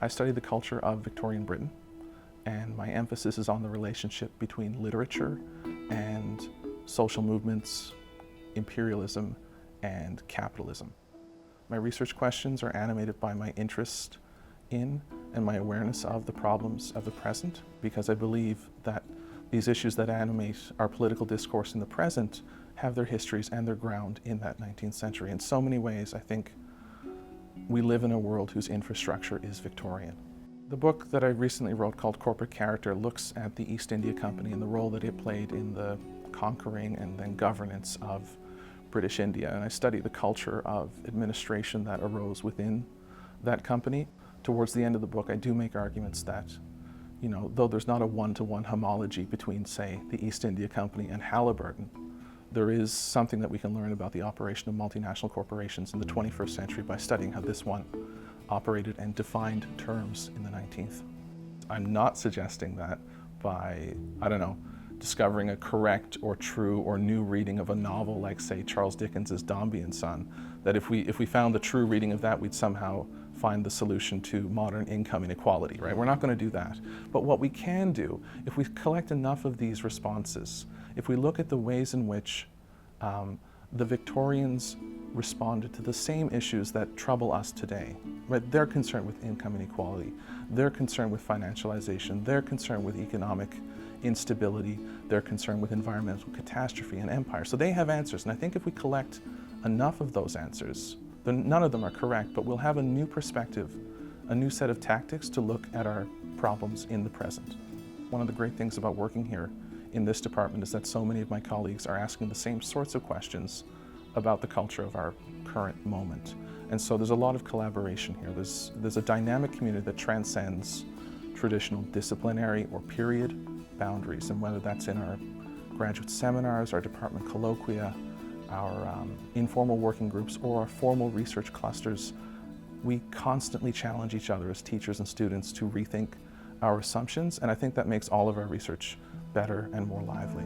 I study the culture of Victorian Britain, and my emphasis is on the relationship between literature and social movements, imperialism, and capitalism. My research questions are animated by my interest in and my awareness of the problems of the present, because I believe that these issues that animate our political discourse in the present have their histories and their ground in that 19th century. In so many ways, I think we live in a world whose infrastructure is Victorian. The book that I recently wrote, called Corporate Character, looks at the East India Company and the role that it played in the conquering and then governance of British India. And I study the culture of administration that arose within that company. Towards the end of the book, I do make arguments that, though there's not a one-to-one homology between, say, the East India Company and Halliburton, there is something that we can learn about the operation of multinational corporations in the 21st century by studying how this one operated and defined terms in the 19th. I'm not suggesting that by, discovering a correct or true or new reading of a novel like, say, Charles Dickens's Dombey and Son, that if we found the true reading of that, we'd somehow find the solution to modern income inequality, right? We're not going to do that. But what we can do, if we collect enough of these responses, if we look at the ways in which the Victorians responded to the same issues that trouble us today, right? They're concerned with income inequality, they're concerned with financialization, they're concerned with economic instability, they're concerned with environmental catastrophe and empire. So they have answers, and I think if we collect enough of those answers, then none of them are correct, but we'll have a new perspective, a new set of tactics to look at our problems in the present. One of the great things about working here in this department is that so many of my colleagues are asking the same sorts of questions about the culture of our current moment. And so there's a lot of collaboration here. There's a dynamic community that transcends traditional disciplinary or period boundaries, and whether that's in our graduate seminars, our department colloquia, our informal working groups, or our formal research clusters, we constantly challenge each other as teachers and students to rethink our assumptions, and I think that makes all of our research better and more lively.